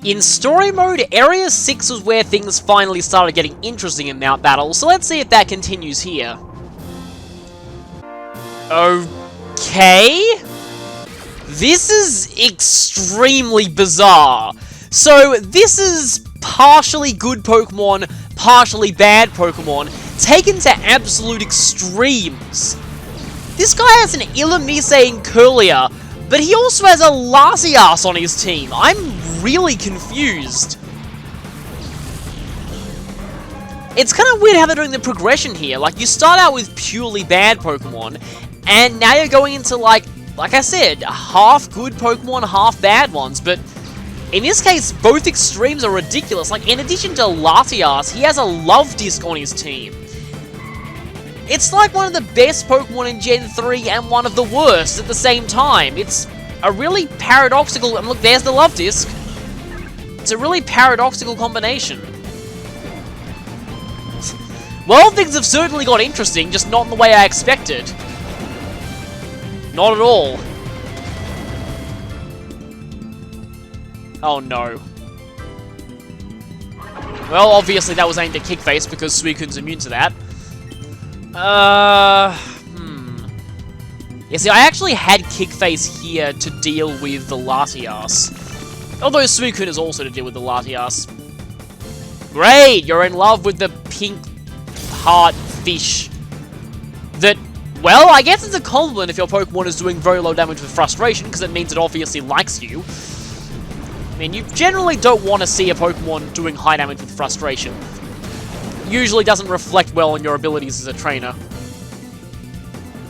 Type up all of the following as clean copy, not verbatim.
In story mode, Area 6 was where things finally started getting interesting in Mount Battle, so let's see if that continues here. Okay... This is extremely bizarre. So, this is partially good Pokemon, partially bad Pokemon, taken to absolute extremes. This guy has an Illumise and Curlia, but he also has a Latias on his team. I'm really confused. It's kind of weird how they're doing the progression here. Like, you start out with purely bad Pokemon, and now you're going into, like I said, half good Pokemon, half bad ones, but in this case, both extremes are ridiculous. Like, in addition to Latias, he has a Love Disc on his team. It's like one of the best Pokemon in Gen 3 and one of the worst at the same time. It's a really paradoxical... And look, there's the Love Disc. It's a really paradoxical combination. Well, things have certainly got interesting, just not in the way I expected. Not at all. Oh no. Well, obviously that was aimed at Kickface because Suicune's immune to that. Yeah, see, I actually had Kickface here to deal with the Latias. Although Suicune is also to deal with the Latias. Great! You're in love with the pink heart fish. That, well, I guess it's a compliment if your Pokemon is doing very low damage with Frustration, because it means it obviously likes you. I mean, you generally don't want to see a Pokemon doing high damage with Frustration. Usually doesn't reflect well on your abilities as a trainer.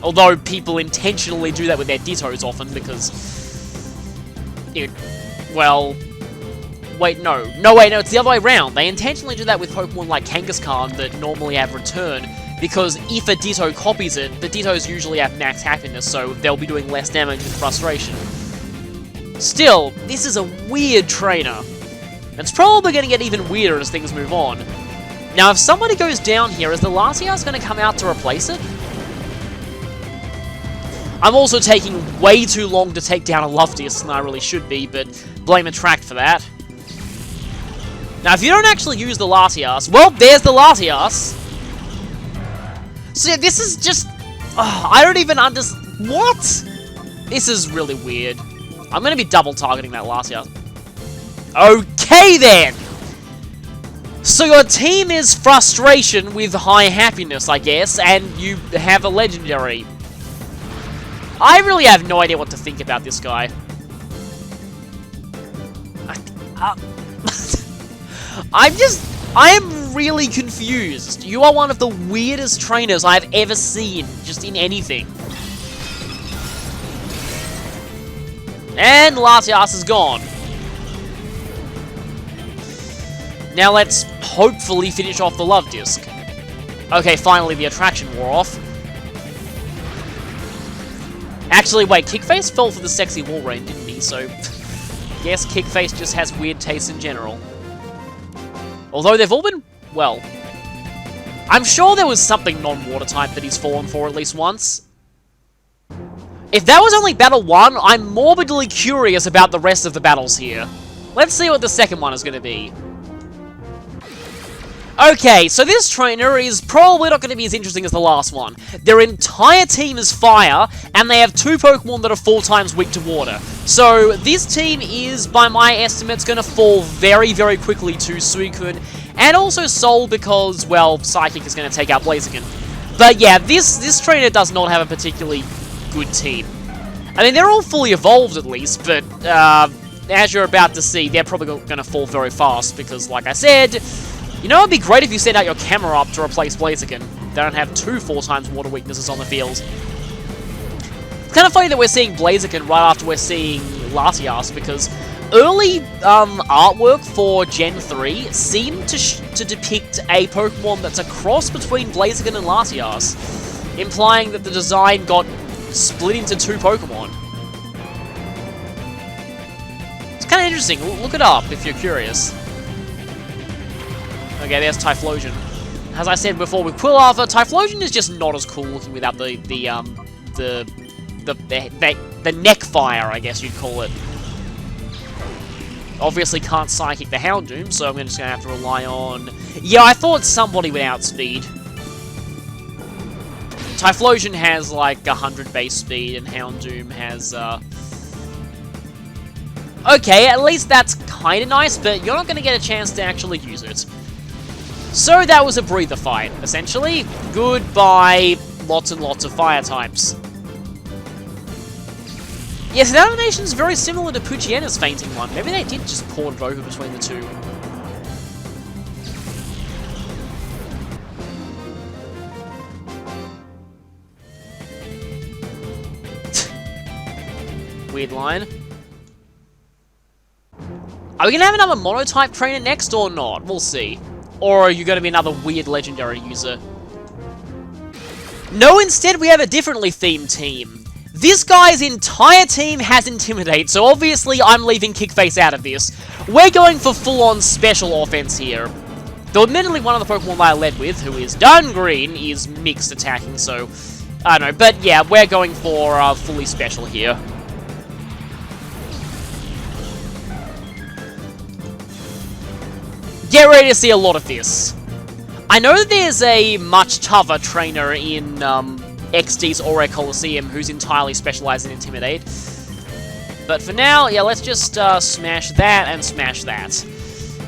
Although people intentionally do that with their Dittos often, because... well... Wait, no, it's the other way around. They intentionally do that with Pokemon like Kangaskhan that normally have Return, because if a Ditto copies it, the Dittos usually have max happiness, so they'll be doing less damage with Frustration. Still, this is a weird trainer. It's probably going to get even weirder as things move on. Now, if somebody goes down here, is the Latias going to come out to replace it? I'm also taking way too long to take down a Love Disc than I really should be, but blame Attract for that. Now, if you don't actually use the Latias, well, there's the Latias. So yeah, this is just... I don't even understand... What? This is really weird. I'm going to be double targeting that Latias. Okay, then! So your team is Frustration with high happiness, I guess, and you have a legendary. I really have no idea what to think about this guy. I am really confused. You are one of the weirdest trainers I've ever seen, just in anything. And Latias is gone. Now let's hopefully finish off the Love Disc. Okay, finally the attraction wore off. Actually, wait, Kickface fell for the sexy Walrein, didn't he? So, guess Kickface just has weird tastes in general. Although they've all been, well... I'm sure there was something non-water type that he's fallen for at least once. If that was only Battle 1, I'm morbidly curious about the rest of the battles here. Let's see what the second one is going to be. Okay, so this trainer is probably not going to be as interesting as the last one. Their entire team is fire, and they have 2 Pokemon that are 4 times weak to water. So this team is, by my estimates, going to fall very, very quickly to Suicune, and also Soul because, well, Psychic is going to take out Blaziken. But yeah, this trainer does not have a particularly good team. I mean, they're all fully evolved at least, but as you're about to see, they're probably going to fall very fast because, like I said... You know, it'd be great if you send out your camera up to replace Blaziken. They don't have 2 4 times water weaknesses on the field. It's kind of funny that we're seeing Blaziken right after we're seeing Latias, because early artwork for Gen 3 seemed to depict a Pokemon that's a cross between Blaziken and Latias, implying that the design got split into 2 Pokemon. It's kind of interesting. Look it up if you're curious. Okay, there's Typhlosion. As I said before, with Quilava, Typhlosion is just not as cool looking without the neck fire, I guess you'd call it. obviously can't Psychic the Houndoom, so I'm just going to have to rely on... Yeah, I thought somebody would outspeed. Typhlosion has like 100 base speed, and Houndoom has... Okay, at least that's kind of nice, but you're not going to get a chance to actually use it. So that was a breather fight, essentially. Goodbye, lots and lots of fire types. Yes, that animation is very similar to Pucciana's fainting one. Maybe they did just port it over between the two. Weird line. Are we going to have another monotype trainer next or not? We'll see. Or are you going to be another weird legendary user? No, instead we have a differently themed team. This guy's entire team has Intimidate, so obviously I'm leaving Kickface out of this. We're going for full-on special offense here. Though admittedly one of the Pokemon that I led with, who is Dun Green, is mixed attacking, so... I don't know, but yeah, we're going for fully special here. Get ready to see a lot of this. I know that there's a much tougher trainer in XD's Aura Colosseum who's entirely specialized in Intimidate. But for now, yeah, let's just smash that and smash that.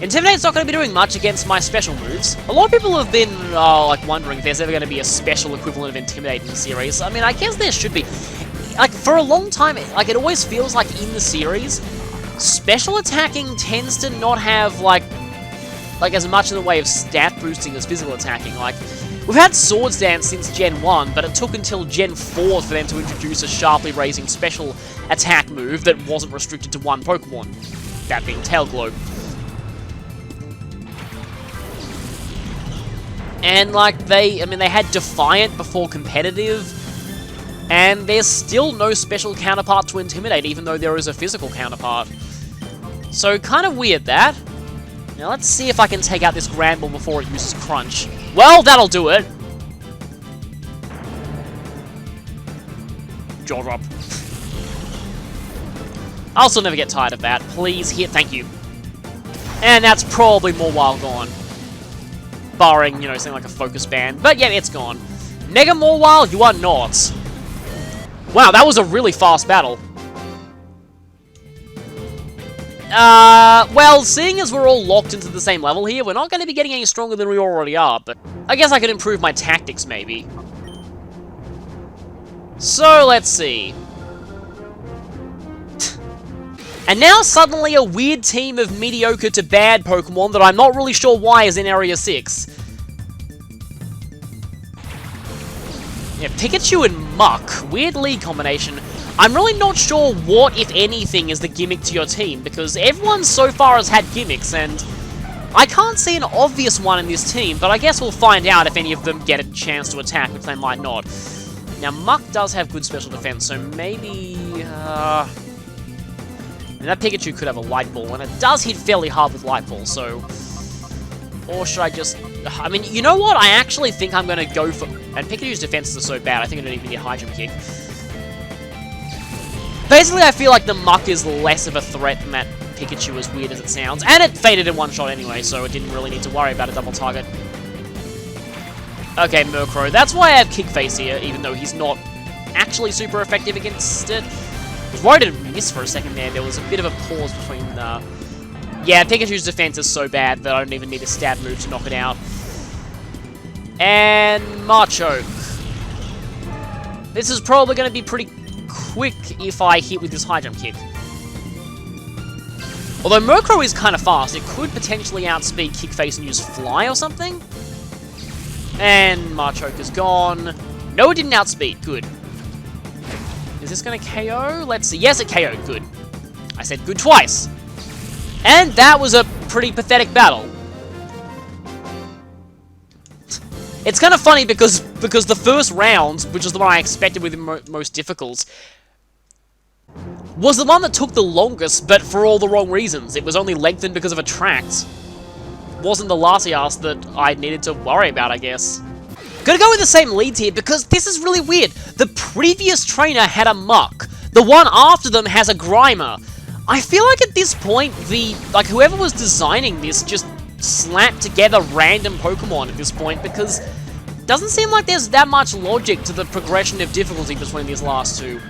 Intimidate's not going to be doing much against my special moves. A lot of people have been like wondering if there's ever going to be a special equivalent of Intimidate in the series. I mean, I guess there should be. Like, for a long time, like, it always feels like in the series, special attacking tends to not have, like as much in the way of stat boosting as physical attacking. Like, we've had Swords Dance since Gen 1, but it took until Gen 4 for them to introduce a sharply raising special attack move that wasn't restricted to one Pokemon, that being Tail Glow. And, like, they had Defiant before Competitive, and there's still no special counterpart to Intimidate, even though there is a physical counterpart. So, kind of weird, that. Now let's see if I can take out this Granbull before it uses Crunch. Well, that'll do it! Jaw drop. I'll still never get tired of that. Please hit, thank you. And that's probably more while gone. Barring, you know, something like a Focus Band. But yeah, it's gone. Mega Mawile, you are not. Wow, that was a really fast battle. Well, seeing as we're all locked into the same level here, we're not going to be getting any stronger than we already are, but I guess I could improve my tactics, maybe. So, let's see. And now, suddenly, a weird team of mediocre to bad Pokemon that I'm not really sure why is in Area 6. Yeah, Pikachu and Muck. Weird league combination. I'm really not sure what, if anything, is the gimmick to your team, because everyone so far has had gimmicks, and I can't see an obvious one in this team, but I guess we'll find out if any of them get a chance to attack, which they might not. Now, Muck does have good special defense, so maybe... and that Pikachu could have a Light Ball, and it does hit fairly hard with Light Ball, so... Or should I just... I mean, you know what? I actually think I'm going to go for... And Pikachu's defenses are so bad, I think I don't even need a Hydro Kick. Basically, I feel like the Muck is less of a threat than that Pikachu, as weird as it sounds. And it faded in one shot anyway, so it didn't really need to worry about a double target. Okay, Murkrow. That's why I have Kickface here, even though he's not actually super effective against it. I was worried it'd miss for a second there. There was a bit of a pause between... Yeah, Pikachu's defense is so bad that I don't even need a stab move to knock it out. And Machoke. This is probably going to be pretty quick if I hit with this high jump kick. Although Murkrow is kind of fast, it could potentially outspeed Kickface and use Fly or something. And Machoke is gone. No, it didn't outspeed. Good. Is this going to KO? Let's see. Yes, it KO'd. Good. I said good twice. And that was a pretty pathetic battle. It's kind of funny because the first round, which is the one I expected with the most difficult, was the one that took the longest, but for all the wrong reasons. It was only lengthened because of a tract. Wasn't the Latias that I needed to worry about, I guess. Gonna go with the same leads here because this is really weird. The previous trainer had a Muck. The one after them has a Grimer. I feel like at this point, whoever was designing this just slapped together random Pokemon at this point, because it doesn't seem like there's that much logic to the progression of difficulty between these last two.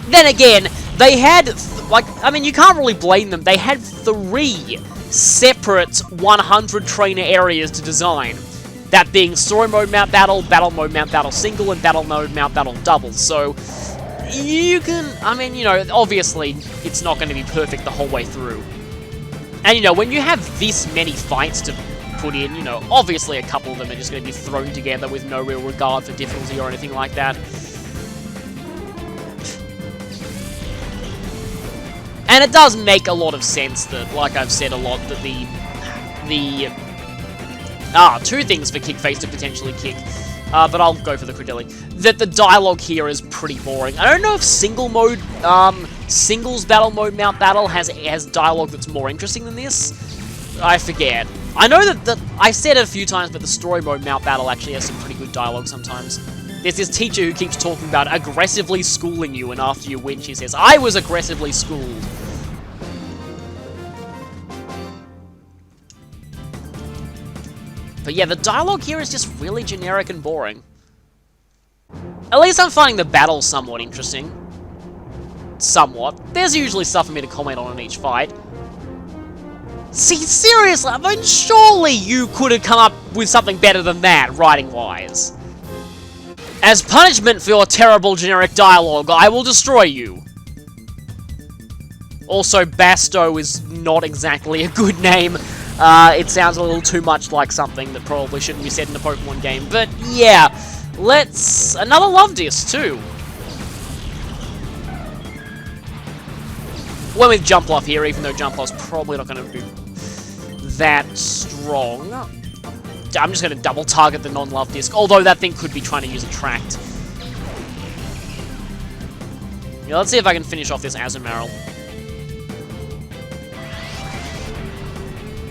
Then again, they had, I mean, you can't really blame them. They had 3 separate 100 trainer areas to design. That being Story Mode Mount Battle, Battle Mode Mount Battle Single, and Battle Mode Mount Battle Double. So, you can, I mean, you know, obviously, it's not going to be perfect the whole way through. And, you know, when you have this many fights to put in, you know, obviously a couple of them are just going to be thrown together with no real regard for difficulty or anything like that. And it does make a lot of sense that, like I've said a lot, that two things for Kickface to potentially kick, but I'll go for the Credilli. That the dialogue here is pretty boring. I don't know if singles battle mode Mount Battle has dialogue that's more interesting than this. I forget. I know that I've said it a few times, but the story mode Mount Battle actually has some pretty good dialogue sometimes. There's this teacher who keeps talking about aggressively schooling you, and after you win, she says, "I was aggressively schooled." But yeah, the dialogue here is just really generic and boring. At least I'm finding the battles somewhat interesting. Somewhat. There's usually stuff for me to comment on in each fight. See, seriously, I mean, surely you could have come up with something better than that, writing-wise. As punishment for your terrible generic dialogue, I will destroy you. Also, Basto is not exactly a good name. It sounds a little too much like something that probably shouldn't be said in a Pokemon game. But yeah, let's... Another Love Disc, too. Went with Jumpluff here, even though Jumpluff's probably not going to be that strong. I'm just going to double target the non-Love Disc, although that thing could be trying to use Attract. Yeah, let's see if I can finish off this Azumarill.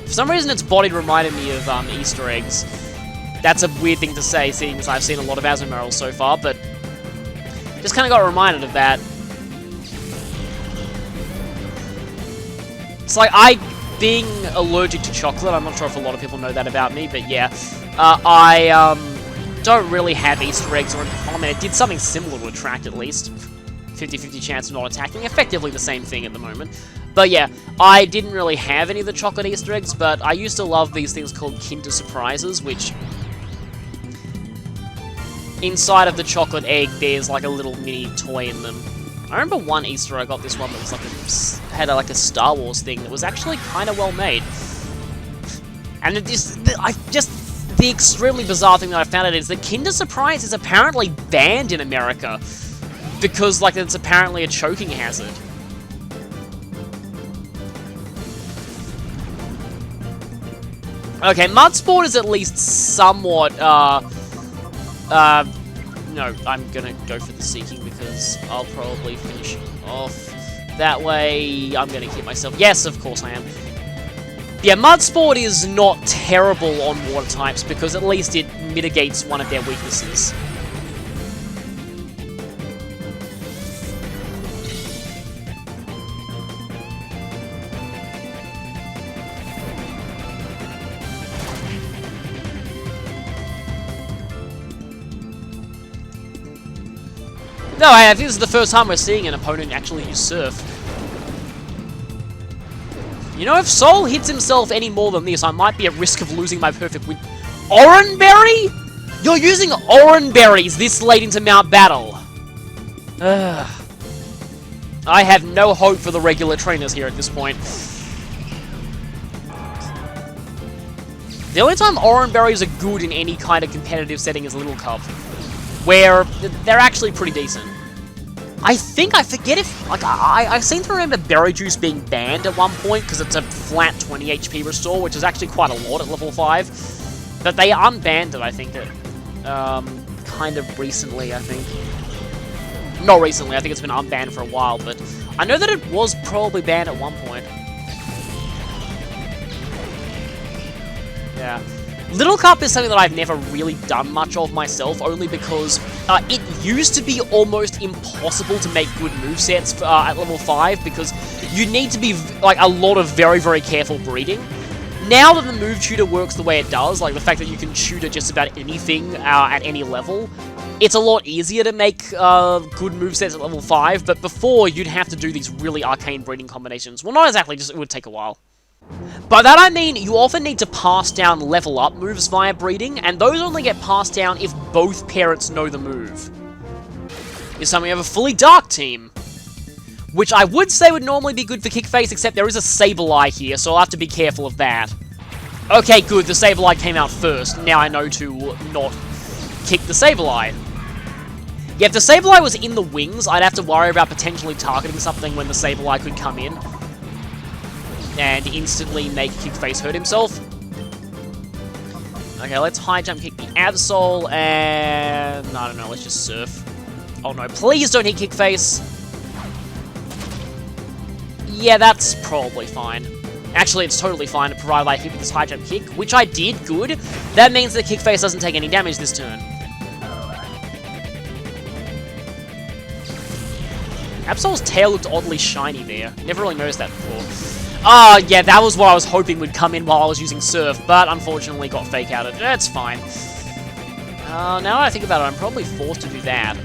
For some reason, its body reminded me of Easter eggs. That's a weird thing to say, seeing as I've seen a lot of Azumarils so far, but just kind of got reminded of that. It's like, being allergic to chocolate, I'm not sure if a lot of people know that about me, but yeah. I don't really have Easter eggs, or I mean, it did something similar to Attract at least. 50-50 chance of not attacking, effectively the same thing at the moment. But yeah, I didn't really have any of the chocolate Easter eggs, but I used to love these things called Kinder Surprises, which... Inside of the chocolate egg, there's like a little mini toy in them. I remember one Easter I got this one that was like had a Star Wars thing that was actually kind of well made. And the extremely bizarre thing that I found out is that Kinder Surprise is apparently banned in America because like it's apparently a choking hazard. Okay, Mudsport is at least somewhat, no, I'm gonna go for the Seeking because I'll probably finish off that way. I'm gonna keep myself. Yes, of course I am. Yeah, Mudsport is not terrible on water types because at least it mitigates one of their weaknesses. No, I think this is the first time we're seeing an opponent actually use Surf. You know, if Sol hits himself any more than this, I might be at risk of losing my perfect win. Oranberry? You're using Oranberries this late into Mount Battle. I have no hope for the regular trainers here at this point. The only time Oranberries are good in any kind of competitive setting is Little Cub, where they're actually pretty decent. I forget if, like, I seem to remember Berry Juice being banned at one point because it's a flat 20 HP restore, which is actually quite a lot at level 5. But they unbanned it, I think, kind of recently, I think. Not recently, I think it's been unbanned for a while, but I know that it was probably banned at one point. Yeah. Little Cup is something that I've never really done much of myself, only because it used to be almost impossible to make good movesets at level 5, because you need to be, like, a lot of very, very careful breeding. Now that the move tutor works the way it does, like the fact that you can tutor just about anything at any level, it's a lot easier to make good movesets at level 5, but before, you'd have to do these really arcane breeding combinations. Well, not exactly, just it would take a while. By that I mean, you often need to pass down level up moves via breeding, and those only get passed down if both parents know the move. This time we have a fully dark team, which I would say would normally be good for Kickface, except there is a Sableye here, so I'll have to be careful of that. Okay, good, the Sableye came out first. Now I know to not kick the Sableye. Yeah, if the Sableye was in the wings, I'd have to worry about potentially targeting something when the Sableye could come in and instantly make Kickface hurt himself. Okay, let's high jump kick the Absol, and I don't know, let's just surf. Oh no, please don't hit Kickface. Yeah, that's probably fine. Actually, it's totally fine, provided I hit with this high jump kick, which I did, good. That means that Kickface doesn't take any damage this turn. Absol's tail looked oddly shiny there. Never really noticed that before. Ah, yeah, that was what I was hoping would come in while I was using Surf, but unfortunately got fake outed. That's fine. Now that I think about it, I'm probably forced to do that.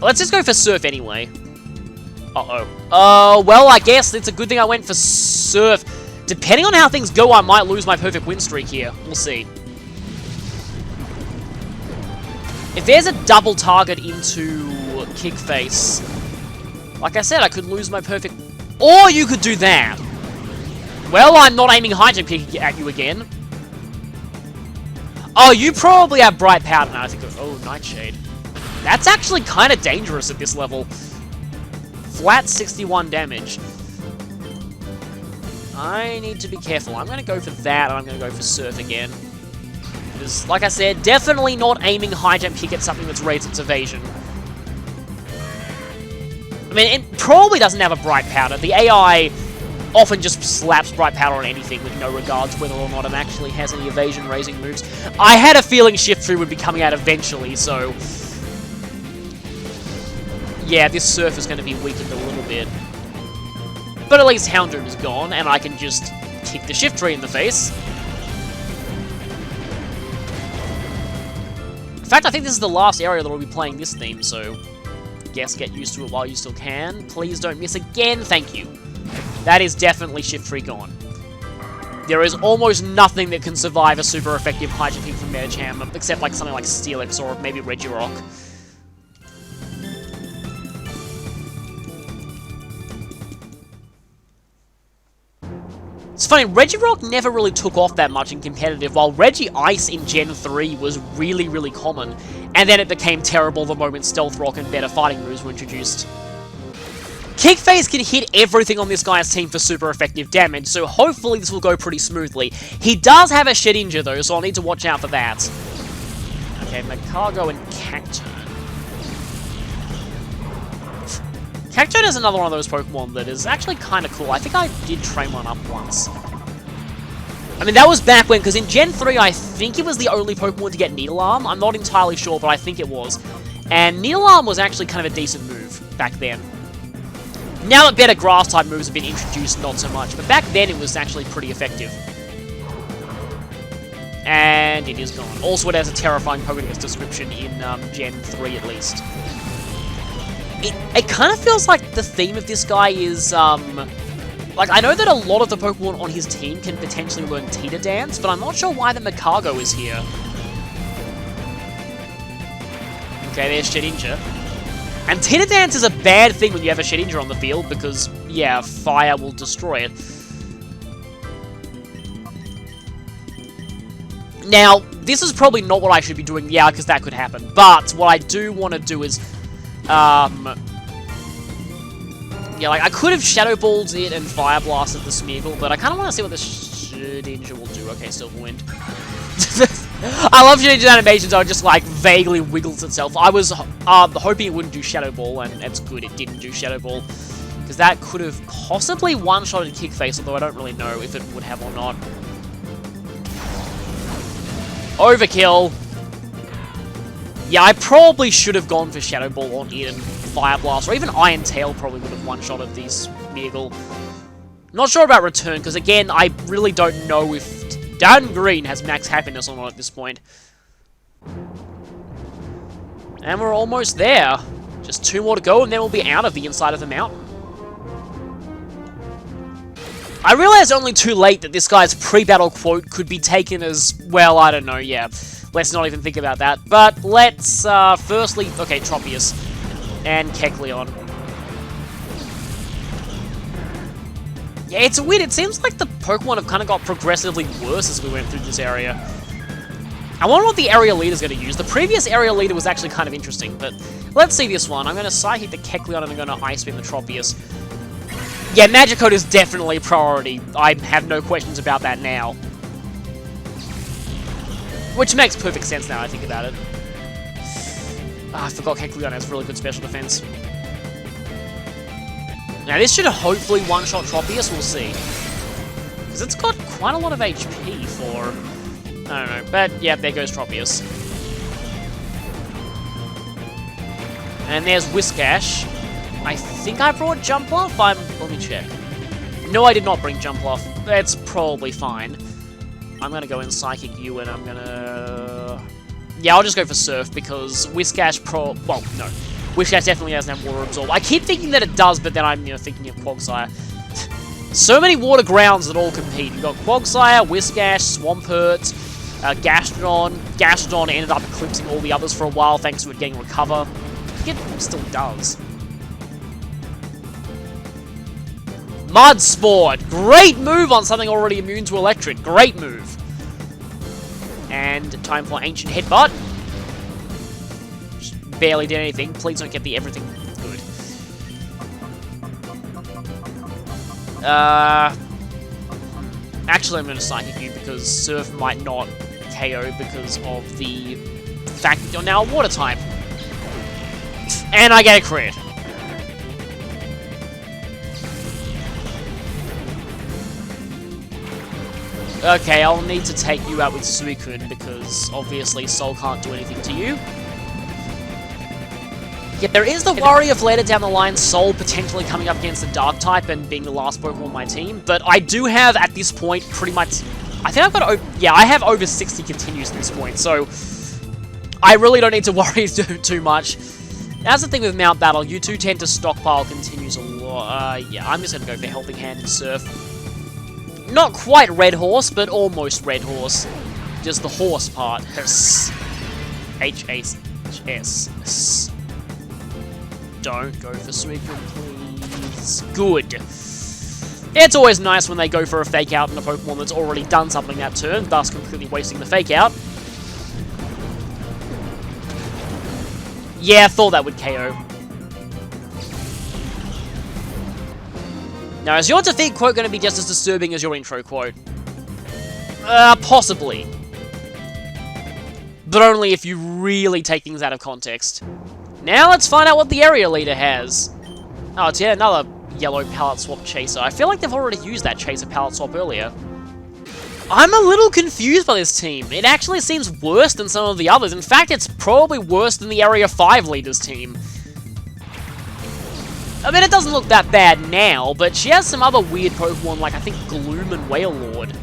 Let's just go for Surf anyway. Uh-oh. Well, I guess it's a good thing I went for Surf. Depending on how things go, I might lose my perfect win streak here. We'll see. If there's a double target into Kickface, like I said, I could lose my perfect... Or you could do that. Well, I'm not aiming high jump kick at you again. Oh, you probably have Bright Powder now, I think. Oh, Nightshade. That's actually kind of dangerous at this level. Flat 61 damage. I need to be careful. I'm going to go for that, and I'm going to go for Surf again. Because, like I said, definitely not aiming high jump kick at something that's raised its evasion. I mean, it probably doesn't have a Bright Powder. The AI often just slaps Bright Powder on anything with no regard to whether or not it actually has any evasion-raising moves. I had a feeling Shift-Free would be coming out eventually, so... yeah, this Surf is going to be weakened a little bit. But at least Houndoom is gone, and I can just kick the Shift-Free in the face. In fact, I think this is the last area that we'll be playing this theme, so... guess get used to it while you still can. Please don't miss again, thank you. That is definitely Shift-Free gone. There is almost nothing that can survive a super effective high jump kick from Medicham, except like something like Steelix or maybe Regirock. It's funny, Regirock never really took off that much in competitive, while Regi-Ice in Gen 3 was really, really common, and then it became terrible the moment Stealth Rock and better fighting moves were introduced. Kickface can hit everything on this guy's team for super effective damage, so hopefully this will go pretty smoothly. He does have a Shedinja though, so I'll need to watch out for that. Okay, Macargo and Cacturne. Cacturne is another one of those Pokemon that is actually kind of cool. I think I did train one up once. I mean, that was back when, because in Gen 3, I think it was the only Pokemon to get Needle Arm. I'm not entirely sure, but I think it was. And Needle Arm was actually kind of a decent move back then. Now that better Grass-type moves have been introduced, not so much. But back then, it was actually pretty effective. And it is gone. Also, it has a terrifying Pokédex description in Gen 3, at least. It kind of feels like the theme of this guy is, like, I know that a lot of the Pokemon on his team can potentially learn Teeter Dance, but I'm not sure why the Macargo is here. Okay, there's Shedinja. And Teeter Dance is a bad thing when you have a Shedinja on the field, because, yeah, fire will destroy it. Now, this is probably not what I should be doing, yeah, because that could happen, but what I do want to do is... yeah, like, I could have Shadow Balled it and Fire Blasted the Smeargle, but I kind of want to see what the Shedinja will do. Okay, Silver Wind. I love Shedinja's animations, how it just, like, vaguely wiggles itself. I was hoping it wouldn't do Shadow Ball, and it's good it didn't do Shadow Ball, because that could have possibly one-shotted Kickface, although I don't really know if it would have or not. Overkill. Yeah, I probably should have gone for Shadow Ball on Eden. Fire Blast, or even Iron Tail probably would have one-shotted these Meagle. Not sure about Return, because again, I really don't know if Dan Green has max happiness or not at this point. And we're almost there. Just 2 more to go, and then we'll be out of the inside of the mountain. I realized only too late that this guy's pre-battle quote could be taken as, well, I don't know, yeah. Let's not even think about that. But let's, firstly, okay, Tropius and Kecleon. Yeah, it's weird. It seems like the Pokemon have kind of got progressively worse as we went through this area. I wonder what the area leader's going to use. The previous area leader was actually kind of interesting, but let's see this one. I'm going to Psychic the Kecleon and I'm going to Ice Beam the Tropius. Yeah, Magikarp is definitely a priority. I have no questions about that now. Which makes perfect sense now I think about it. I forgot Kecleon has really good special defense. Now this should hopefully one-shot Tropius, we'll see. Because it's got quite a lot of HP for... I don't know, but yeah, there goes Tropius. And there's Whiscash. I think I brought Jumpluff? Let me check. No, I did not bring Jumpluff. That's probably fine. I'm gonna go in Psychic you and I'm gonna... Yeah, I'll just go for Surf because Whiscash well, no. Whiscash definitely doesn't have Water Absorb. I keep thinking that it does, but then I'm, thinking of Quagsire. So many water grounds that all compete. You've got Quagsire, Whiscash, Swampert, Gastrodon. Gastrodon ended up eclipsing all the others for a while thanks to it getting Recover. I think it still does. Mud Sport! Great move on something already immune to electric. Great move. And time for Ancient Headbutt. Just barely did anything. Please don't get the everything good. Actually, I'm going to Psychic you because Surf might not KO because of the fact that you're now a Water type. And I get a crit. Okay, I'll need to take you out with Suicune because obviously Soul can't do anything to you. Yeah, there is the worry of later down the line Soul potentially coming up against the Dark type and being the last Pokemon on my team, but I do have at this point pretty much... I think I've got... Yeah, I have over 60 continues at this point, so I really don't need to worry too much. That's the thing with Mount Battle, you two tend to stockpile continues a lot. Yeah, I'm just going to go for Helping Hand and Surf. Not quite Red Horse, but almost Red Horse. Just the horse part. H-A-S. Don't go for Suicune, please. Good. It's always nice when they go for a Fake Out on a Pokemon that's already done something that turn, thus completely wasting the Fake Out. Yeah, thought that would KO. Now, is your defeat quote going to be just as disturbing as your intro quote? Possibly. But only if you really take things out of context. Now let's find out what the area leader has. Oh, it's yet another yellow palette swap chaser. I feel like they've already used that chaser palette swap earlier. I'm a little confused by this team. It actually seems worse than some of the others. In fact, it's probably worse than the Area 5 leader's team. I mean, it doesn't look that bad now, but she has some other weird Pokemon, like I think Gloom and Wailord.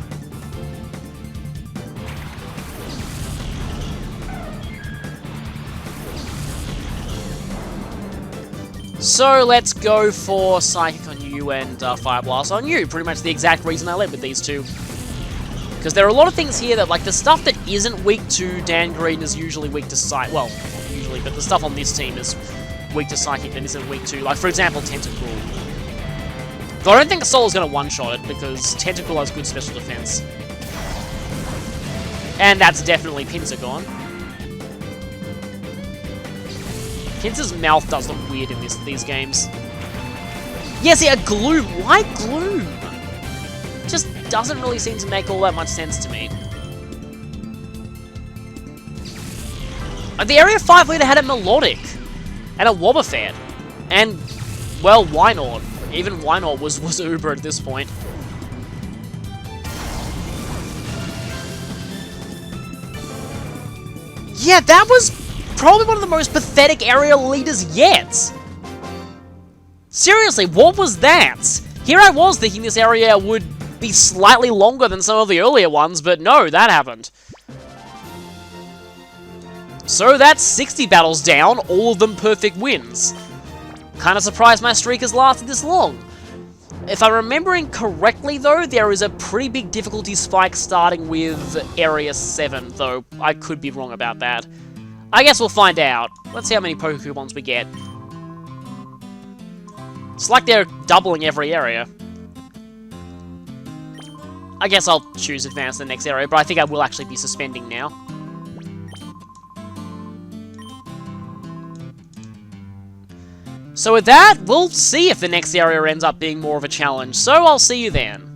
So let's go for Psychic on you and Fire Blast on you. Pretty much the exact reason I led with these two. Because there are a lot of things here that, like, the stuff that isn't weak to Dan Green is usually weak to Psychic. Well, not usually, but the stuff on this team is weak to Psychic and isn't weak to, like, for example, Tentacruel. Though I don't think Soul is going to one-shot it, because Tentacruel has good special defense. And that's definitely Pinsir gone. Pinsir's mouth does look weird in these games. Yes, yeah, Gloom. Why Gloom? Just doesn't really seem to make all that much sense to me. The Area 5 leader had a Melodic. And a Wobbuffet. And, well, Wynaut. Even Wynaut was Uber at this point. Yeah, that was probably one of the most pathetic area leaders yet. Seriously, what was that? Here I was thinking this area would be slightly longer than some of the earlier ones, but no, that happened. So that's 60 battles down, all of them perfect wins. Kinda surprised my streak has lasted this long. If I'm remembering correctly though, there is a pretty big difficulty spike starting with Area 7, though I could be wrong about that. I guess we'll find out. Let's see how many Pokecoupons we get. It's like they're doubling every area. I guess I'll choose Advance in the next area, but I think I will actually be suspending now. So with that, we'll see if the next area ends up being more of a challenge, so I'll see you then.